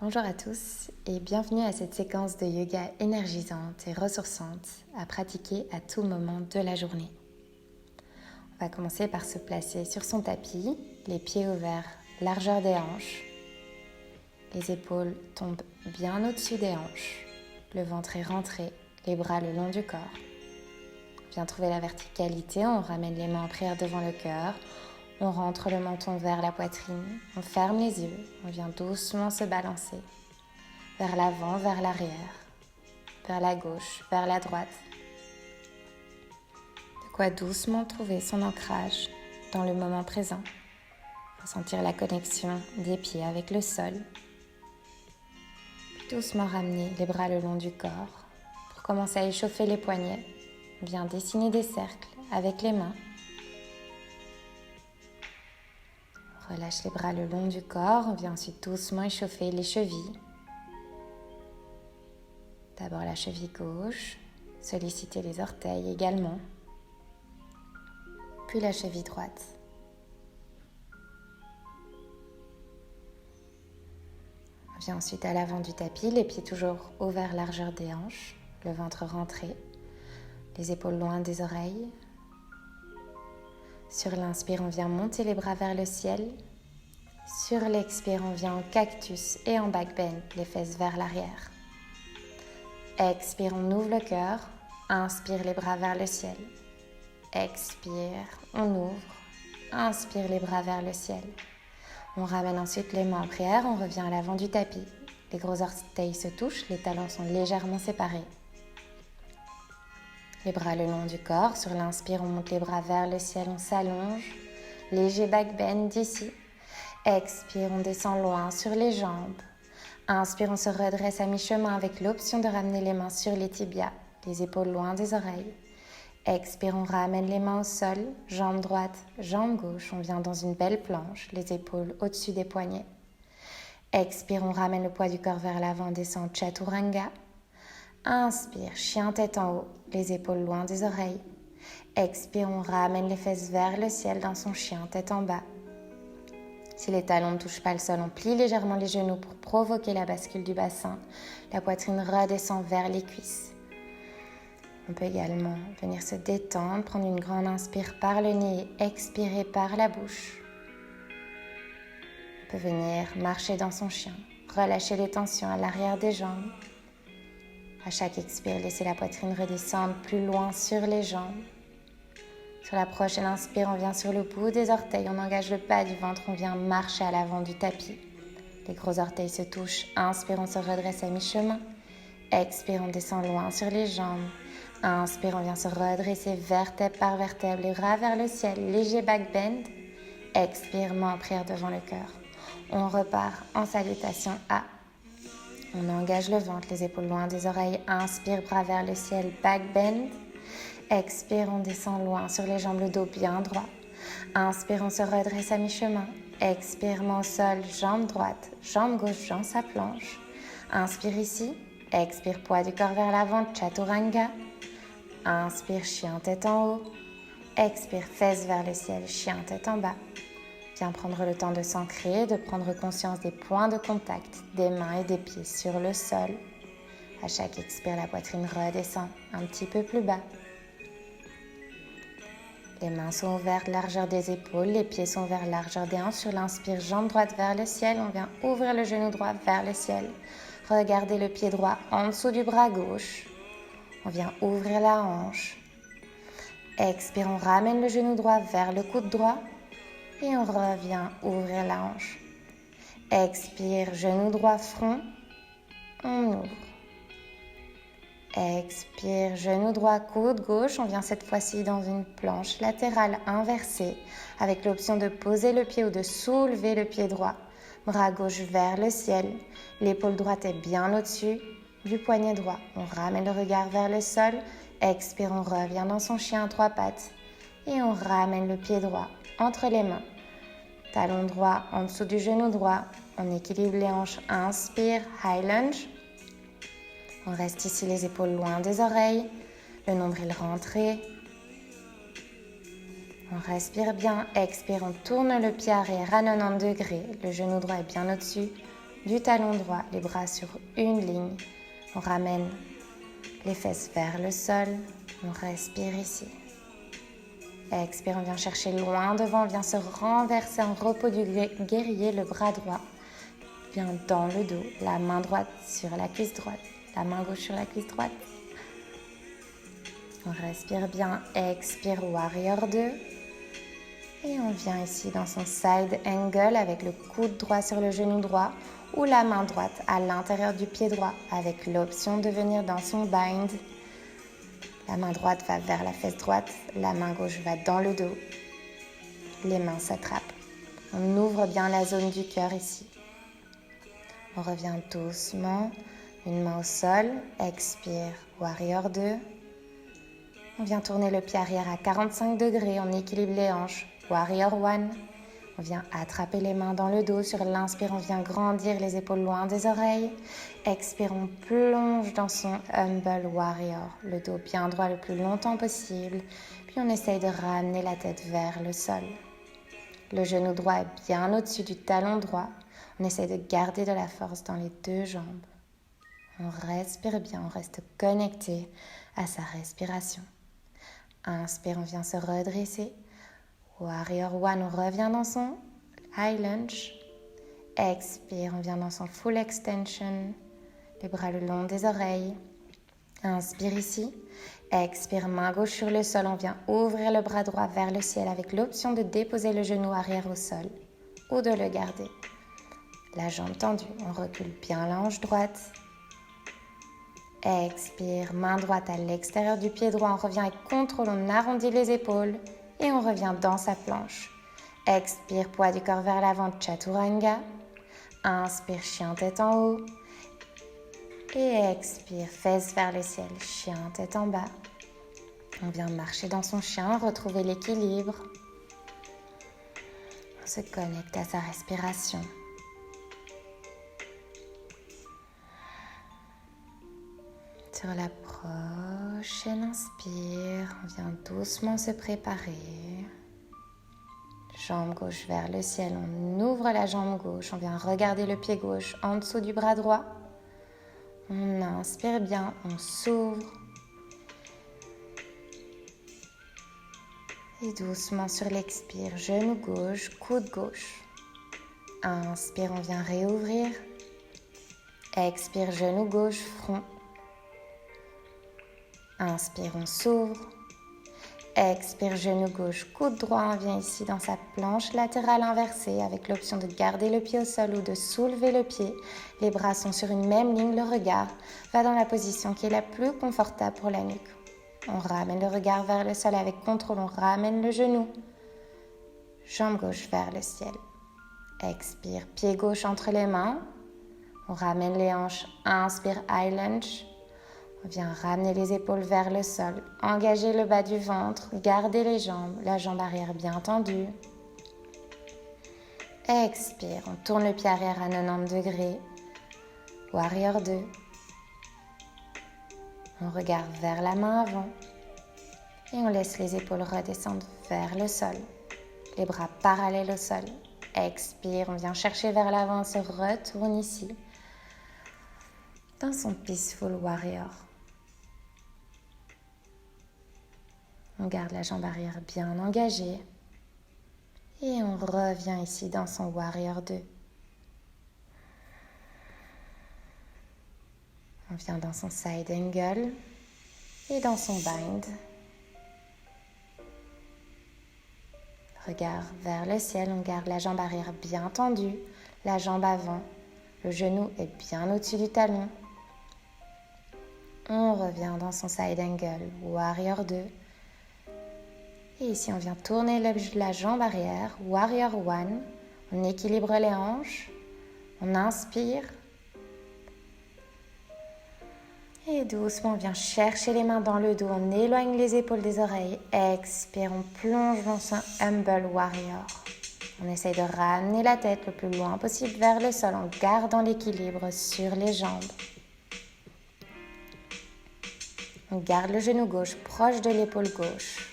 Bonjour à tous et bienvenue à cette séquence de yoga énergisante et ressourçante à pratiquer à tout moment de la journée. On va commencer par se placer sur son tapis, les pieds ouverts, largeur des hanches. Les épaules tombent bien au-dessus des hanches, le ventre est rentré, les bras le long du corps. On vient trouver la verticalité, on ramène les mains en prière devant le cœur. On rentre le menton vers la poitrine, on ferme les yeux, on vient doucement se balancer. Vers l'avant, vers l'arrière, vers la gauche, vers la droite. De quoi doucement trouver son ancrage dans le moment présent. Ressentir la connexion des pieds avec le sol. Doucement ramener les bras le long du corps. Pour commencer à échauffer les poignets, on vient dessiner des cercles avec les mains. Relâche les bras le long du corps, on vient ensuite doucement échauffer les chevilles. D'abord la cheville gauche, solliciter les orteils également, puis la cheville droite. On vient ensuite à l'avant du tapis, les pieds toujours ouverts largeur des hanches, le ventre rentré, les épaules loin des oreilles. Sur l'inspire, on vient monter les bras vers le ciel. Sur l'expire, on vient en cactus et en back bend, les fesses vers l'arrière. Expire, on ouvre le cœur. Inspire les bras vers le ciel. Expire, on ouvre. Inspire les bras vers le ciel. On ramène ensuite les mains en prière, on revient à l'avant du tapis. Les gros orteils se touchent, les talons sont légèrement séparés. Les bras le long du corps. Sur l'inspire, on monte les bras vers le ciel, on s'allonge. Léger back bend ici. Expire, on descend loin sur les jambes. Inspire, on se redresse à mi-chemin avec l'option de ramener les mains sur les tibias, les épaules loin des oreilles. Expire, on ramène les mains au sol, jambe droite, jambe gauche. On vient dans une belle planche, les épaules au-dessus des poignets. Expire, on ramène le poids du corps vers l'avant, descend Chaturanga. Inspire, chien tête en haut, les épaules loin des oreilles. Expire, on ramène les fesses vers le ciel dans son chien tête en bas. Si les talons ne touchent pas le sol, on plie légèrement les genoux pour provoquer la bascule du bassin. La poitrine redescend vers les cuisses. On peut également venir se détendre, prendre une grande inspire par le nez et expirer par la bouche. On peut venir marcher dans son chien, relâcher les tensions à l'arrière des jambes. À chaque expire, laissez la poitrine redescendre plus loin sur les jambes. Sur la prochaine inspire, on vient sur le bout des orteils, on engage le bas du ventre, on vient marcher à l'avant du tapis. Les gros orteils se touchent. Inspire, on se redresse à mi-chemin. Expire, on descend loin sur les jambes. Inspire, on vient se redresser vertèbre par vertèbre, les bras vers le ciel, léger back bend. Expire, main en prière devant le cœur. On repart en salutation A. On engage le ventre, les épaules loin des oreilles. Inspire, bras vers le ciel, back bend. Expire, on descend loin sur les jambes, le dos bien droit. Inspire, on se redresse à mi-chemin. Expire, main au sol, jambe droite, jambe gauche, jambe sa planche. Inspire ici. Expire, poids du corps vers l'avant, Chaturanga. Inspire, chien tête en haut. Expire, fesses vers le ciel, chien tête en bas. Viens prendre le temps de s'ancrer, de prendre conscience des points de contact des mains et des pieds sur le sol. À chaque expire, la poitrine redescend un petit peu plus bas. Les mains sont ouvertes, largeur des épaules, les pieds sont ouverts, largeur des hanches. Sur l'inspire, jambe droite vers le ciel, on vient ouvrir le genou droit vers le ciel. Regardez le pied droit en dessous du bras gauche. On vient ouvrir la hanche. Expire, on ramène le genou droit vers le coude droit et on revient ouvrir la hanche. Expire, genou droit, front, on ouvre. Expire, genou droit, coude gauche. On vient cette fois-ci dans une planche latérale inversée avec l'option de poser le pied ou de soulever le pied droit. Bras gauche vers le ciel. L'épaule droite est bien au-dessus du poignet droit. On ramène le regard vers le sol. Expire, on revient dans son chien à trois pattes. Et on ramène le pied droit entre les mains. Talon droit en dessous du genou droit. On équilibre les hanches. Inspire, high lunge. On reste ici les épaules loin des oreilles, le nombril rentré. On respire bien, expire, on tourne le pied arrière à 90 degrés. Le genou droit est bien au-dessus du talon droit, les bras sur une ligne. On ramène les fesses vers le sol. On respire ici. Expire, on vient chercher loin devant, on vient se renverser en repos du guerrier, le bras droit vient dans le dos, la main droite sur la cuisse droite, la main gauche sur la cuisse droite. On respire bien, expire, Warrior 2. Et on vient ici dans son side angle avec le coude droit sur le genou droit ou la main droite à l'intérieur du pied droit avec l'option de venir dans son bind. La main droite va vers la fesse droite, la main gauche va dans le dos. Les mains s'attrapent. On ouvre bien la zone du cœur ici. On revient doucement, une main au sol, expire, Warrior 2. On vient tourner le pied arrière à 45 degrés, on équilibre les hanches, Warrior 1. On vient attraper les mains dans le dos. Sur l'inspire, on vient grandir les épaules loin des oreilles. Expire, on plonge dans son Humble Warrior. Le dos bien droit le plus longtemps possible. Puis on essaye de ramener la tête vers le sol. Le genou droit est bien au-dessus du talon droit. On essaye de garder de la force dans les deux jambes. On respire bien, on reste connecté à sa respiration. Inspire, on vient se redresser. Warrior 1, on revient dans son high lunge. Expire, on vient dans son full extension. Les bras le long des oreilles. Inspire ici. Expire, main gauche sur le sol. On vient ouvrir le bras droit vers le ciel avec l'option de déposer le genou arrière au sol ou de le garder. La jambe tendue, on recule bien la hanche droite. Expire, main droite à l'extérieur du pied droit. On revient avec contrôle, on arrondit les épaules. Et on revient dans sa planche. Expire, poids du corps vers l'avant, Chaturanga. Inspire, chien tête en haut. Et expire, fesses vers le ciel, chien tête en bas. On vient marcher dans son chien, retrouver l'équilibre. On se connecte à sa respiration. Sur la prochaine inspire, on vient doucement se préparer. Jambe gauche vers le ciel, on ouvre la jambe gauche, on vient regarder le pied gauche en dessous du bras droit. On inspire bien, on s'ouvre. Et doucement sur l'expire, genou gauche, coude gauche. Inspire, on vient réouvrir. Expire, genou gauche, front. Inspire, on s'ouvre. Expire, genou gauche, coude droit. On vient ici dans sa planche latérale inversée avec l'option de garder le pied au sol ou de soulever le pied. Les bras sont sur une même ligne, le regard va dans la position qui est la plus confortable pour la nuque. On ramène le regard vers le sol avec contrôle, on ramène le genou. Jambe gauche vers le ciel. Expire, pied gauche entre les mains. On ramène les hanches, inspire, high lunge. On vient ramener les épaules vers le sol, engager le bas du ventre, garder les jambes, la jambe arrière bien tendue. Expire, on tourne le pied arrière à 90 degrés. Warrior 2. On regarde vers la main avant et on laisse les épaules redescendre vers le sol. Les bras parallèles au sol. Expire, on vient chercher vers l'avant, on se retourne ici dans son Peaceful Warrior. On garde la jambe arrière bien engagée et on revient ici dans son Warrior 2. On vient dans son side angle et dans son bind. Regard vers le ciel, on garde la jambe arrière bien tendue, la jambe avant, le genou est bien au-dessus du talon. On revient dans son side angle, Warrior 2. Et ici, on vient tourner la jambe arrière, Warrior 1. On équilibre les hanches, on inspire. Et doucement, on vient chercher les mains dans le dos, on éloigne les épaules des oreilles. Expire, on plonge dans son Humble Warrior. On essaye de ramener la tête le plus loin possible vers le sol en gardant l'équilibre sur les jambes. On garde le genou gauche proche de l'épaule gauche.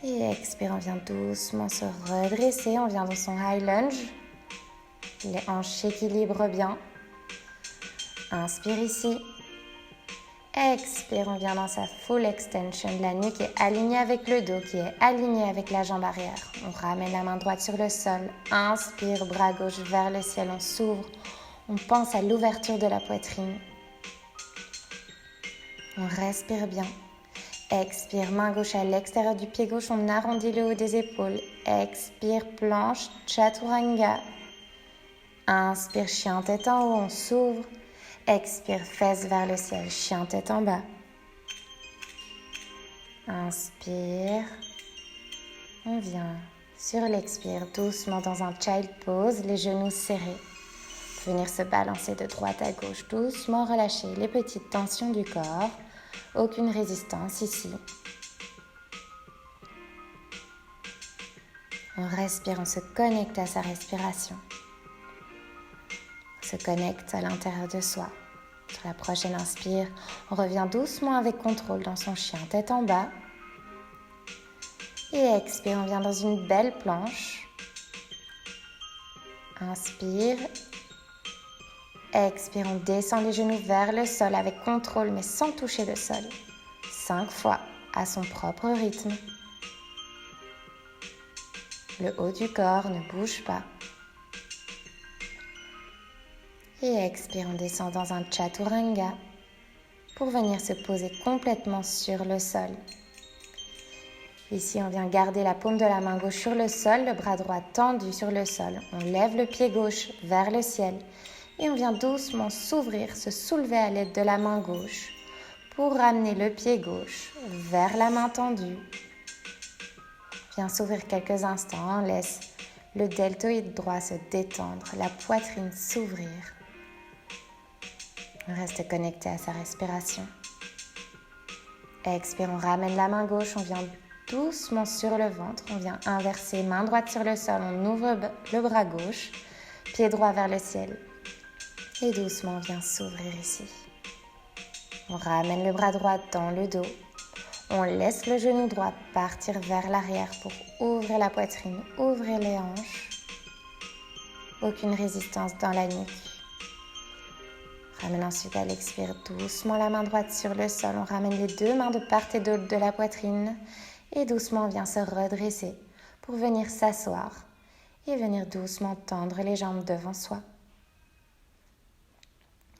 Et expire, on vient doucement se redresser. On vient dans son high lunge. Les hanches s'équilibrent bien. Inspire ici. Expire, on vient dans sa full extension. La nuque est alignée avec le dos, qui est aligné avec la jambe arrière. On ramène la main droite sur le sol. Inspire, bras gauche vers le ciel, on s'ouvre. On pense à l'ouverture de la poitrine. On respire bien. Expire, main gauche à l'extérieur du pied gauche, on arrondit le haut des épaules. Expire, planche, chaturanga. Inspire, chien tête en haut, on s'ouvre. Expire, fesses vers le ciel, chien tête en bas. Inspire. On vient sur l'expire, doucement dans un child pose, les genoux serrés. Venir se balancer de droite à gauche, doucement relâcher les petites tensions du corps. Aucune résistance ici. On respire, on se connecte à sa respiration. On se connecte à l'intérieur de soi. Sur la prochaine inspire, on revient doucement avec contrôle dans son chien, tête en bas. Et expire, on vient dans une belle planche. Inspire. Expire, on descend les genoux vers le sol avec contrôle mais sans toucher le sol. 5 fois à son propre rythme. Le haut du corps ne bouge pas. Et expire, on descend dans un chaturanga pour venir se poser complètement sur le sol. Ici, on vient garder la paume de la main gauche sur le sol, le bras droit tendu sur le sol. On lève le pied gauche vers le ciel et on vient doucement s'ouvrir, se soulever à l'aide de la main gauche pour ramener le pied gauche vers la main tendue. Viens s'ouvrir quelques instants, on laisse le deltoïde droit se détendre, la poitrine s'ouvrir. On reste connecté à sa respiration. Expire, on ramène la main gauche, on vient doucement sur le ventre, on vient inverser, main droite sur le sol, on ouvre le bras gauche, pied droit vers le ciel. Et doucement, on vient s'ouvrir ici. On ramène le bras droit dans le dos. On laisse le genou droit partir vers l'arrière pour ouvrir la poitrine, ouvrir les hanches. Aucune résistance dans la nuque. Ramène ensuite à l'expire doucement la main droite sur le sol. On ramène les deux mains de part et d'autre de la poitrine. Et doucement, on vient se redresser pour venir s'asseoir et venir doucement tendre les jambes devant soi.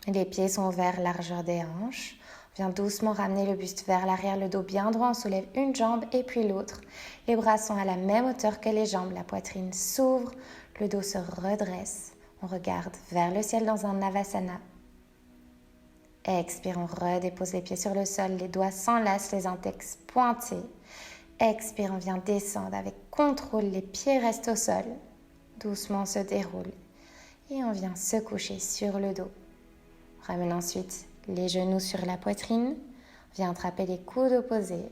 Les pieds sont ouverts, largeur des hanches. On vient doucement ramener le buste vers l'arrière, le dos bien droit. On soulève une jambe et puis l'autre. Les bras sont à la même hauteur que les jambes. La poitrine s'ouvre, le dos se redresse. On regarde vers le ciel dans un Navasana. Expire, on redépose les pieds sur le sol. Les doigts s'enlacent, les index pointés. Expire, on vient descendre avec contrôle. Les pieds restent au sol. Doucement, on se déroule. Et on vient se coucher sur le dos. On ramène ensuite les genoux sur la poitrine. On vient attraper les coudes opposés.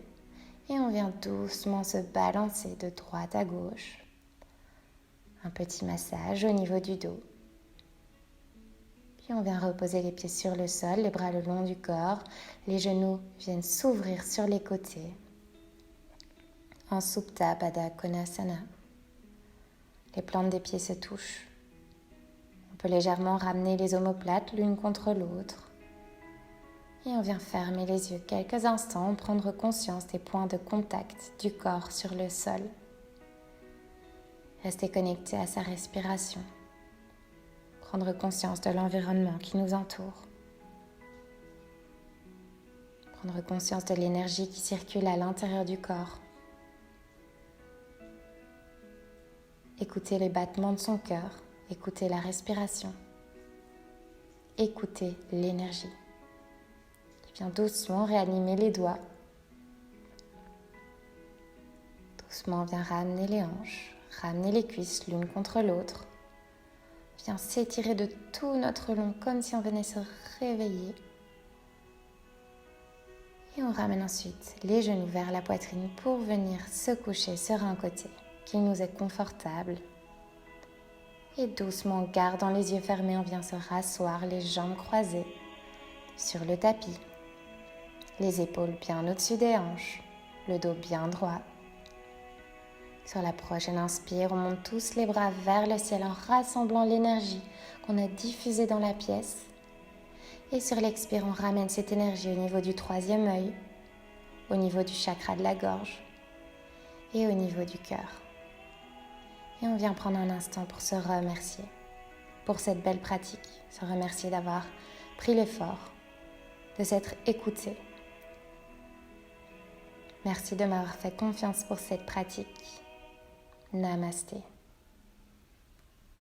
Et on vient doucement se balancer de droite à gauche. Un petit massage au niveau du dos. Puis on vient reposer les pieds sur le sol, les bras le long du corps. Les genoux viennent s'ouvrir sur les côtés. En Supta Baddha Konasana. Les plantes des pieds se touchent. On peut légèrement ramener les omoplates l'une contre l'autre. Et on vient fermer les yeux quelques instants, prendre conscience des points de contact du corps sur le sol. Rester connecté à sa respiration. Prendre conscience de l'environnement qui nous entoure. Prendre conscience de l'énergie qui circule à l'intérieur du corps. Écoutez les battements de son cœur, écoutez la respiration, écoutez l'énergie. Viens doucement réanimer les doigts. Doucement, viens ramener les hanches, ramener les cuisses l'une contre l'autre. Viens s'étirer de tout notre long comme si on venait se réveiller. Et on ramène ensuite les genoux vers la poitrine pour venir se coucher sur un côté qui nous est confortable. Et doucement, gardant les yeux fermés, on vient se rasseoir, les jambes croisées sur le tapis. Les épaules bien au-dessus des hanches, le dos bien droit. Sur la prochaine inspire, on monte tous les bras vers le ciel en rassemblant l'énergie qu'on a diffusée dans la pièce. Et sur l'expire, on ramène cette énergie au niveau du troisième œil, au niveau du chakra de la gorge et au niveau du cœur. Et on vient prendre un instant pour se remercier pour cette belle pratique, se remercier d'avoir pris l'effort, de s'être écouté. Merci de m'avoir fait confiance pour cette pratique. Namasté.